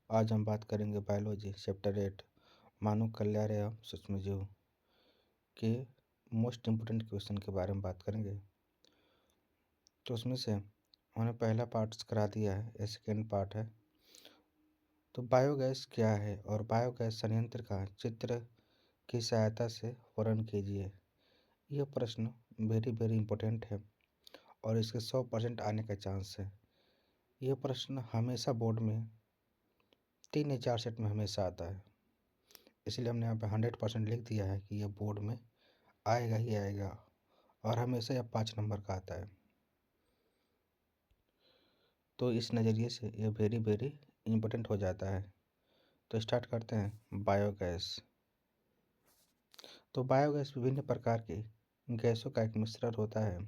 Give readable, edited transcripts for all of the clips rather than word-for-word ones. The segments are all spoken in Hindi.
आज हम बात करेंगे बायोलॉजी चैप्टर 8 मानव कल्याण एवं सूक्ष्मजीव के मोस्ट इम्पोर्टेंट क्वेश्चन के बारे में बात करेंगे। तो उसमें से उन्होंने पहला पार्ट करा दिया है, ये सेकेंड पार्ट है। तो बायोगैस क्या है और बायोगैस संयंत्र का चित्र की सहायता से वर्णन कीजिए। यह प्रश्न वेरी इम्पोर्टेंट है और इसके 100% आने का चांस है। यह प्रश्न हमेशा बोर्ड में 3 या 4 सेट में हमेशा आता है, इसलिए हमने यहाँ पे 100% लिख दिया है कि यह बोर्ड में आएगा ही आएगा और हमेशा यह 5 नंबर का आता है। तो इस नज़रिए से यह वेरी इम्पोर्टेंट हो जाता है। तो स्टार्ट करते हैं बायोगैस। तो बायोगैस विभिन्न प्रकार की गैसों का एक मिश्रण होता है,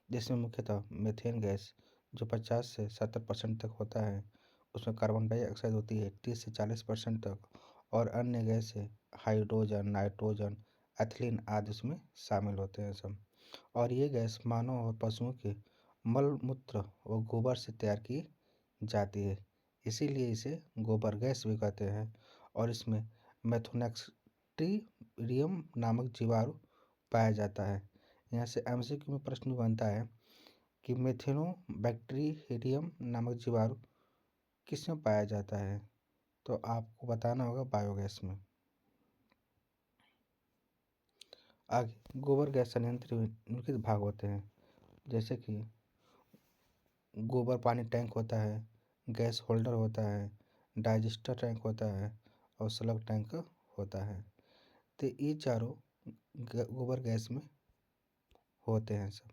जिसमें मुख्यतः मीथेन गैस जो 50 से 70% तक होता है, उसमें कार्बन डाइऑक्साइड होती है 30 से 40% तक, और अन्य गैस है हाइड्रोजन, नाइट्रोजन, एथिलीन आदि उसमें शामिल होते हैं सब। और ये गैस मानव और पशुओं के मल मूत्र व गोबर से तैयार की जाती है, इसीलिए इसे गोबर गैस भी कहते हैं। और इसमें मेथोनेक्सटीरियम नामक जीवाणु पाया जाता है। यहाँ से एमसीक्यू में प्रश्न बनता है कि मेथेनोबैक्टीरियम नामक जीवाणु किस में पाया जाता है, तो आपको बताना होगा बायोगैस में। आगे गोबर गैस संयंत्र में निम्नलिखित भाग होते हैं, जैसे कि गोबर पानी टैंक होता है, गैस होल्डर होता है, डाइजेस्टर टैंक होता है और स्लग टैंक होता है। तो ये चारों गोबर गैस में होते हैं सब।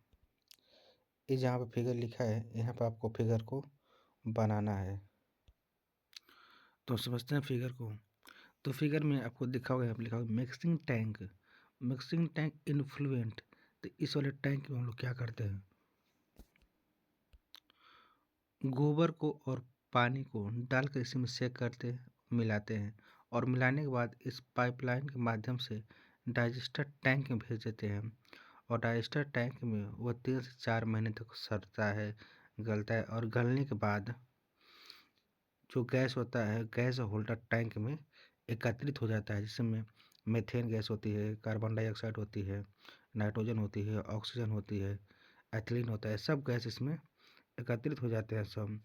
ये जहाँ पे फिगर लिखा है, यहाँ पे आपको फिगर को बनाना है। तो समझते हैं फिगर को। तो फिगर में आपको दिखा होगा, यहाँ पे लिखा होगा मिक्सिंग टैंक इन्फ्लुएंट। तो इस वाले टैंक में हम लोग क्या करते हैं, गोबर को और पानी को डालकर इसमें सेक करते मिलाते हैं, और मिलाने के बाद इस पाइपलाइन के माध्यम से डाइजेस्टर टैंक में भेज देते हैं। और डाइजेस्टर टैंक में वह 3 से 4 महीने तक सड़ता है, गलता है, और गलने के बाद जो गैस होता है गैस होल्डर टैंक में एकत्रित हो जाता है, जिसमें मीथेन गैस होती है, कार्बन डाइऑक्साइड होती है, नाइट्रोजन होती है, ऑक्सीजन होती है, एथिलीन होता है, सब गैस इसमें एकत्रित हो जाते हैं सब।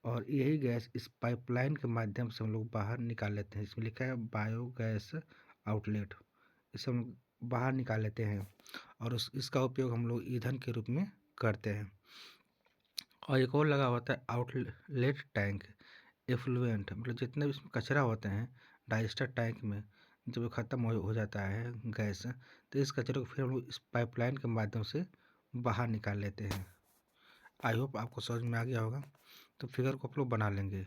और यही गैस इस पाइपलाइन के माध्यम से हम लोग बाहर निकाल लेते हैं। इसमें लिखा है बायोगैस आउटलेट, इसे हम बाहर निकाल लेते हैं और इसका उपयोग हम लोग ईंधन के रूप में करते हैं। और एक और लगा होता है आउटलेट टैंक एफ्लुएंट, मतलब जितने भी इसमें कचरा होते हैं डाइजेस्टर टैंक में, जब ख़त्म हो जाता है गैस, तो इस कचरे को फिर हम लोग इस पाइपलाइन के माध्यम से बाहर निकाल लेते हैं। आई होप आपको समझ में आ गया होगा। तो फिगर को आप लोग बना लेंगे।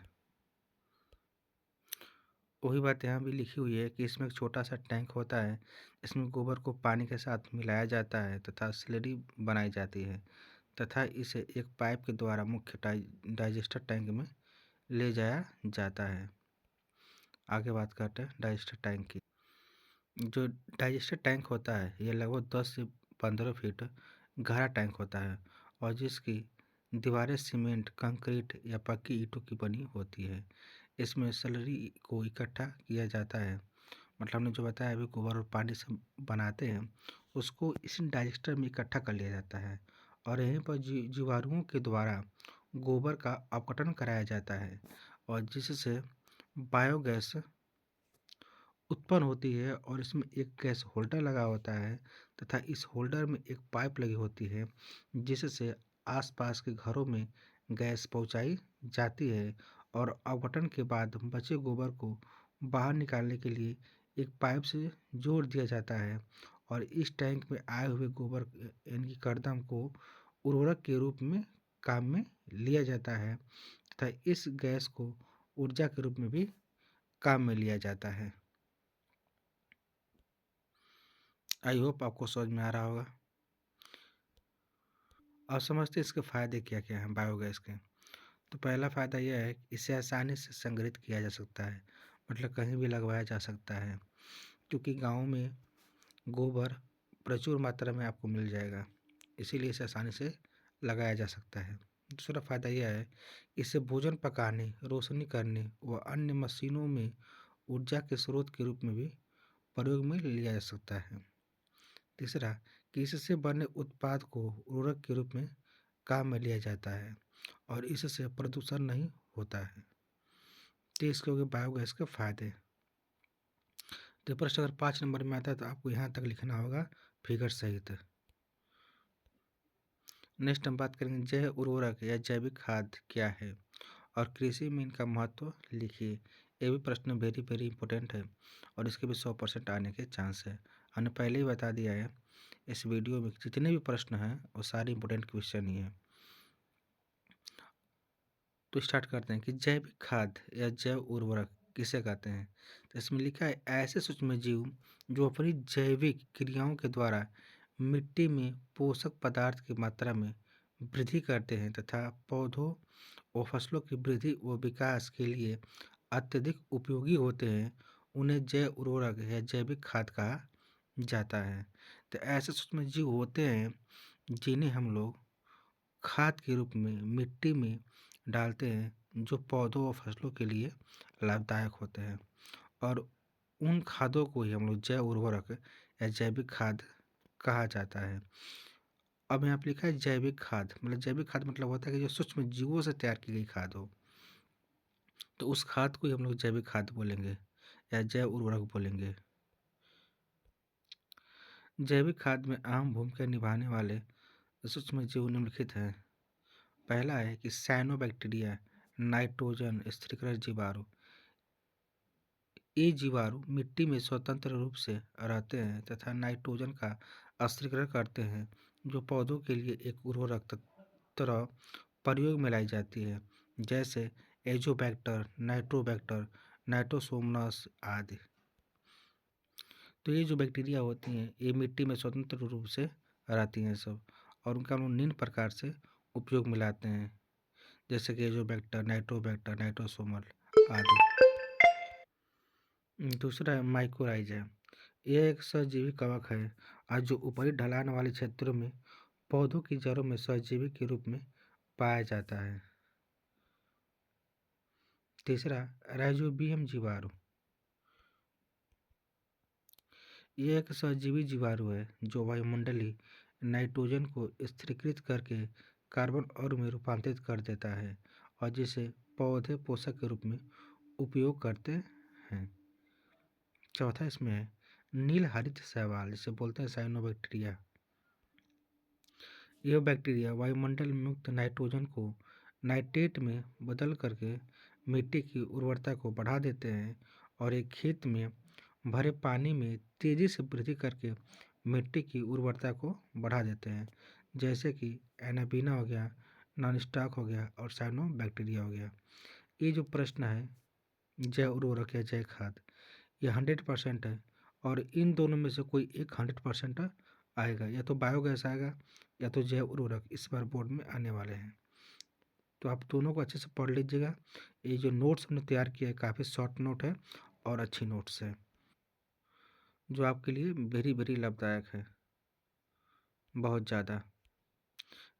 वही बात यहाँ भी लिखी हुई है कि इसमें एक छोटा सा टैंक होता है, इसमें गोबर को पानी के साथ मिलाया जाता है तथा स्लरी बनाई जाती है, तथा इसे एक पाइप के द्वारा मुख्य डाइजेस्टर टैंक में ले जाया जाता है। आगे बात करते हैं डाइजेस्टर टैंक की। जो डाइजेस्टर टैंक होता है यह लगभग 10 से 15 फीट गहरा टैंक होता है, और जिसकी दीवारें सीमेंट, कंक्रीट या पक्की ईंटों की बनी होती है। इसमें स्लरी को इकट्ठा किया जाता है, मतलब हमने जो बताया अभी गोबर और पानी से बनाते हैं, उसको इस डाइजेस्टर में इकट्ठा कर लिया जाता है, और यहीं पर जीवाणुओं के द्वारा गोबर का अपघटन कराया जाता है, और जिससे बायोगैस उत्पन्न होती है। और इसमें एक गैस होल्डर लगा होता है, तथा इस होल्डर में एक पाइप लगी होती है, जिससे आसपास के घरों में गैस पहुंचाई जाती है। और अपघटन के बाद बचे गोबर को बाहर निकालने के लिए एक पाइप से जोड़ दिया जाता है, और इस टैंक में आए हुए गोबर यानी कि कर्दम को उर्वरक के रूप में काम में लिया जाता है, तथा इस गैस को ऊर्जा के रूप में भी काम में लिया जाता है। आई होप आपको समझ में आ रहा होगा। अब समझते इसके फ़ायदे क्या क्या हैं बायोगैस के। तो पहला फ़ायदा यह है कि इसे आसानी से संग्रहित किया जा सकता है, मतलब कहीं भी लगवाया जा सकता है, क्योंकि गाँव में गोबर प्रचुर मात्रा में आपको मिल जाएगा, इसीलिए इसे आसानी से लगाया जा सकता है। दूसरा फ़ायदा यह है, इससे भोजन पकाने, रोशनी करने व अन्य मशीनों में ऊर्जा के स्रोत के रूप में भी प्रयोग में लिया जा सकता है। तीसरा, कि इससे बने उत्पाद को उर्वरक के रूप में काम में लिया जाता है और इससे प्रदूषण नहीं होता है। तो इसके हो गए बायोगैस के फायदे। तो प्रश्न अगर 5 नंबर में आता है तो आपको यहाँ तक लिखना होगा फिगर सहित। नेक्स्ट हम बात करेंगे जैव उर्वरक या जैविक खाद क्या है और कृषि में इनका महत्व लिखिए। ये भी प्रश्न वेरी वेरी इंपॉर्टेंट है और इसके भी 100% आने के चांस है। हमने पहले ही बता दिया है इस वीडियो में जितने भी प्रश्न हैं वो सारे इंपॉर्टेंट क्वेश्चन ही हैं। तो स्टार्ट करते हैं कि जैविक खाद या जैव उर्वरक किसे कहते हैं। तो इसमें लिखा है ऐसे सूक्ष्म जीव जो अपनी जैविक क्रियाओं के द्वारा मिट्टी में पोषक पदार्थ की मात्रा में वृद्धि करते हैं तथा पौधों और फसलों की वृद्धि व विकास के लिए अत्यधिक उपयोगी होते हैं, उन्हें जैव उर्वरक या जैविक खाद कहा जाता है। तो ऐसे सूक्ष्म जीव होते हैं जिन्हें हम लोग खाद के रूप में मिट्टी में डालते हैं जो पौधों और फसलों के लिए लाभदायक होते हैं और उन खादों को ही हम लोग जैव उर्वरक या जैविक खाद कहा जाता है। अब यहाँ पे लिखा है जैविक खाद, मतलब जैविक खाद मतलब होता है कि जो सूक्ष्म जीवों से तैयार की गई खाद हो, तो उस खाद को ही हम लोग जैविक खाद बोलेंगे या जैव उर्वरक बोलेंगे। जैविक खाद में अहम भूमिका निभाने वाले सूक्ष्म जीव निम्नलिखित हैं। पहला है कि साइनोबैक्टीरिया, नाइट्रोजन स्थिरीकृत जीवाणु। ये जीवाणु मिट्टी में स्वतंत्र रूप से रहते हैं तथा नाइट्रोजन का स्थिरीकरण करते हैं जो पौधों के लिए एक उर्वरक तरह प्रयोग में लाई जाती है, जैसे एजोबैक्टर, नाइट्रोबैक्टर, नाइट्रोसोमनास आदि। तो ये जो बैक्टीरिया होती हैं ये मिट्टी में स्वतंत्र रूप से रहती हैं सब, और उनका हम लोग निम्न प्रकार से उपयोग में लाते हैं, जैसे कि एजोबैक्टर, नाइट्रोबैक्टर, नाइट्रोसोमल आदि। दूसरा है माइकोराइजा। यह एक सहजीवी कवक है और जो ऊपरी ढलान वाले क्षेत्रों में पौधों की जड़ों में सहजीवी के रूप में पाया जाता है। तीसरा, राइजोबियम जीवाणु। यह एक सहजीवी जीवाणु है जो वायुमंडलीय नाइट्रोजन को स्थिरीकृत करके कार्बन अणु में रूपांतरित कर देता है और जिसे पौधे पोषक के रूप में उपयोग करते हैं। चौथा इसमें है नील हरित शैवाल, जिसे बोलते हैं साइनोबैक्टीरिया। यह बैक्टीरिया वायुमंडल में मुक्त नाइट्रोजन को नाइट्रेट में बदल करके मिट्टी की उर्वरता को बढ़ा देते हैं और एक खेत में भरे पानी में तेजी से वृद्धि करके मिट्टी की उर्वरता को बढ़ा देते हैं, जैसे कि एनाबीना हो गया, नॉनस्टॉक हो गया और साइनोबैक्टीरिया हो गया। ये जो प्रश्न है जैव उर्वरक या जैव खाद, ये 100% है और इन दोनों में से कोई एक 100% आएगा, या तो बायोगैस आएगा या तो जैव उर्वरक इस बार बोर्ड में आने वाले हैं। तो आप दोनों को अच्छे से पढ़ लीजिएगा। ये जो नोट्स हमने तैयार किया है काफ़ी शॉर्ट नोट है और अच्छी नोट्स है जो आपके लिए वेरी वेरी लाभदायक है, बहुत ज़्यादा।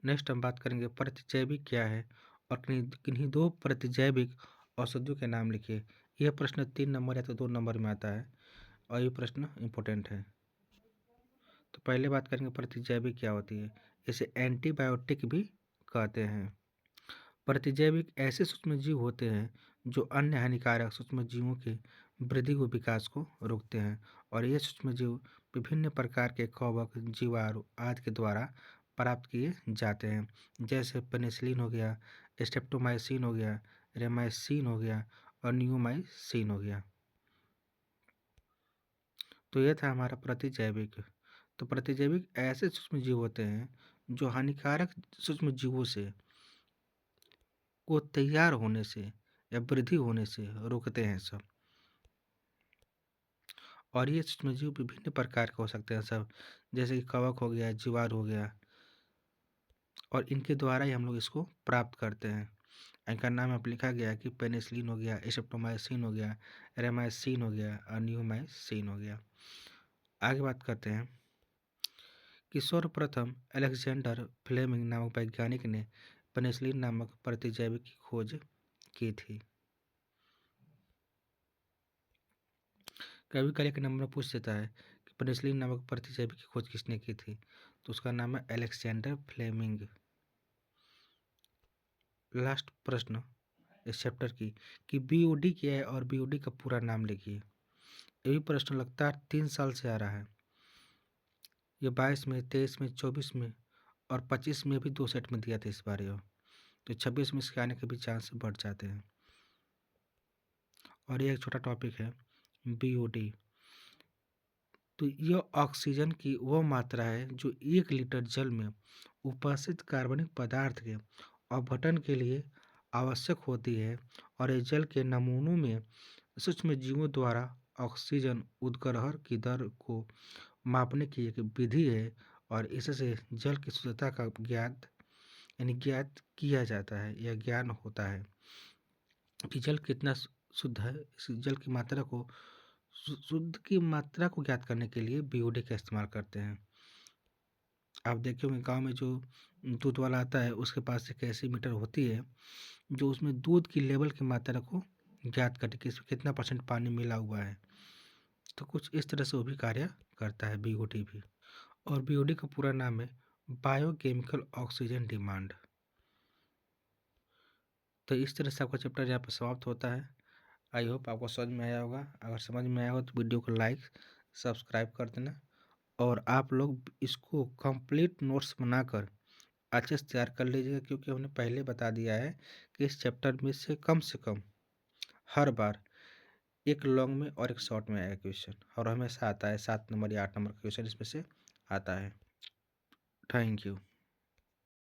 नेक्स्ट हम बात करेंगे प्रतिजैविक क्या है और किन्हीं दो प्रतिजैविक औषधियों के नाम लिखिए। यह प्रश्न 3 नंबर या तो 2 नंबर में आता है और ये प्रश्न इम्पोर्टेंट है। तो पहले बात करेंगे प्रतिजैविक क्या होती है। इसे एंटीबायोटिक भी कहते हैं। प्रतिजैविक ऐसे सूक्ष्मजीव होते हैं जो अन्य हानिकारक सूक्ष्मजीवों के वृद्धि व विकास को रोकते हैं और ये सूक्ष्मजीव विभिन्न प्रकार के कवक, जीवाणु आदि के द्वारा प्राप्त किए जाते हैं, जैसे पेनिसिलिन हो गया, स्ट्रेप्टोमाइसिन हो गया, रेमाइसिन हो गया और नियोमाइसिन हो गया। तो यह था हमारा प्रतिजैविक। तो प्रतिजैविक ऐसे सूक्ष्मजीव होते हैं जो हानिकारक सूक्ष्मजीवों से को तैयार होने से या वृद्धि होने से रोकते हैं सब। और ये सूक्ष्मजीव विभिन्न प्रकार के हो सकते हैं सब, जैसे कि कवक हो गया, जीवाणु हो गया, और इनके द्वारा ही हम लोग इसको प्राप्त करते हैं। इनका नाम यहाँ पे लिखा गया है कि पेनिसिलिन हो गया, स्ट्रेप्टोमाइसिन हो गया, रेमाइसिन हो गया और नियोमाइसिन हो गया। आगे बात करते हैं कि सर्वप्रथम अलेक्जेंडर फ्लेमिंग नामक वैज्ञानिक ने पेनिसिलिन नामक प्रतिजैविक की खोज की थी? कभी कभी एक नंबर पूछ देता है कि पेनिसिलिन नामक प्रतिजैविक की खोज किसने की थी, तो उसका नाम है अलेक्जेंडर फ्लेमिंग। लास्ट प्रश्न इस चैप्टर की कि बीओडी क्या है और बीओडी का पूरा नाम लिखिए। ये भी प्रश्न लगातार 3 साल से आ रहा है। ये 22 में, 23 में, 24 में और 25 में भी 2 सेट में दिया था इस बार ये, तो 26 में इसके आने के भी चांस बढ़ जाते हैं। और ये एक छोटा टॉपिक है बीओडी। तो यह ऑक्सीजन की वह मात्रा है जो 1 लीटर जल में उपस्थित कार्बनिक पदार्थ के अपघटन के लिए आवश्यक होती है, और ये जल के नमूनों में सूक्ष्म जीवों द्वारा ऑक्सीजन उद्ग्रहण की दर को मापने की एक विधि है, और इससे जल की शुद्धता का ज्ञात किया जाता है या ज्ञान होता है कि जल कितना शुद्ध है। इस जल की मात्रा को शुद्ध की मात्रा को ज्ञात करने के लिए बीओडी का इस्तेमाल करते हैं। आप देखे होंगे गाँव में जो दूध वाला आता है उसके पास एक ऐसी मीटर होती है जो उसमें दूध की लेवल की मात्रा को ज्ञात करके कि इसमें कितना परसेंट पानी मिला हुआ है। तो कुछ इस तरह से वो भी कार्य करता है बीओडी भी। और बीओडी का पूरा नाम है बायोकेमिकल ऑक्सीजन डिमांड। तो इस तरह से आपका चैप्टर यहाँ पर समाप्त होता है। आई होप आपको समझ में आया होगा। अगर समझ में आया हो तो वीडियो को लाइक सब्सक्राइब कर देना, और आप लोग इसको कंप्लीट नोट्स बनाकर अच्छे से तैयार कर लीजिएगा, क्योंकि हमने पहले बता दिया है कि इस चैप्टर में से कम हर बार एक लॉन्ग में और एक शॉर्ट में आएगा क्वेश्चन, और हमेशा आता है 7 नंबर या 8 नंबर का क्वेश्चन इसमें से आता है। Thank you.